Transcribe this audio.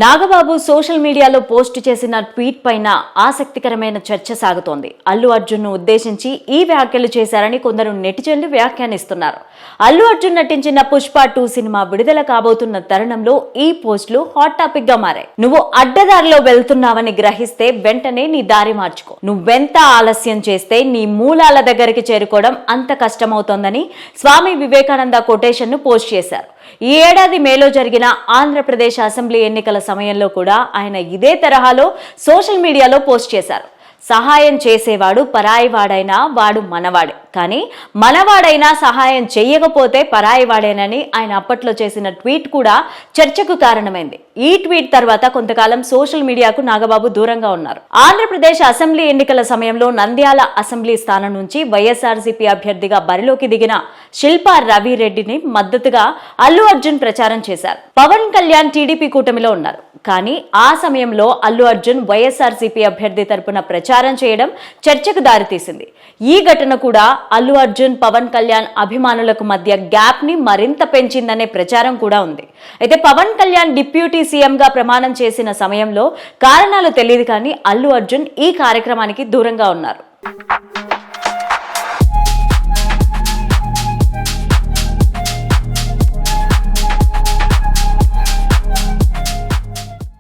Nagababu social మీడియాలో post చేసిన tweet పైన ఆసక్తికరమైన చర్చ సాగుతోంది. అల్లు అర్జున్ ను ఉద్దేశించి ఈ వ్యాఖ్యలు చేశారని కొందరు నెటిజన్లు వ్యాఖ్యానిస్తున్నారు. అల్లు అర్జున్ నటించిన పుష్ప 2 సినిమా విడుదల కాబోతున్న తరుణంలో ఈ పోస్టులు హాట్ టాపిక్ గా మారాయి. నువ్వు అడ్డదారిలో వెళ్తున్నావని గ్రహిస్తే వెంటనే నీ దారి మార్చుకో. నువ్వెంత ఆలస్యం చేస్తే నీ మూలాల దగ్గరికి చేరుకోవడం అంత కష్టమవుతోందని స్వామి వివేకానంద కొటేషన్ ను పోస్ట్ చేశారు. ఈ ఏడాది మేలో జరిగిన ఆంధ్రప్రదేశ్ అసెంబ్లీ ఎన్నికల సమయంలో కూడా ఆయన ఇదే తరహాలో సోషల్ మీడియాలో పోస్ట్ చేశారు. సహాయం చేసేవాడు పరాయివాడైనా వాడు మనవాడే, కానీ మనవాడైనా సహాయం చెయ్యకపోతే పరాయివాడేనని ఆయన అప్పట్లో చేసిన ట్వీట్ కూడా చర్చకు కారణమైంది. ఈ ట్వీట్ తర్వాత కొంతకాలం సోషల్ మీడియాకు నాగబాబు దూరంగా ఉన్నారు. ఆంధ్రప్రదేశ్ అసెంబ్లీ ఎన్నికల సమయంలో నంద్యాల అసెంబ్లీ స్థానం నుంచి వైఎస్ఆర్సీపీ అభ్యర్థిగా బరిలోకి దిగిన శిల్పా రవిరెడ్డిని మద్దతుగా అల్లు అర్జున్ ప్రచారం చేశారు. పవన్ కళ్యాణ్ టీడీపీ కూటమిలో ఉన్నారు, కానీ ఆ సమయంలో అల్లు అర్జున్ వైఎస్ఆర్సీపీ అభ్యర్థి తరపున ప్రచారం చేయడం చర్చకు దారితీసింది. ఈ ఘటన కూడా అల్లు అర్జున్ పవన్ కళ్యాణ్ అభిమానులకు మధ్య గ్యాప్ ని మరింత పెంచిందనే ప్రచారం కూడా ఉంది. అయితే పవన్ కళ్యాణ్ డిప్యూటీ సీఎంగా ప్రమాణం చేసిన సమయంలో కారణాలు తెలియదు, కానీ అల్లు అర్జున్ ఈ కార్యక్రమానికి దూరంగా ఉన్నారు.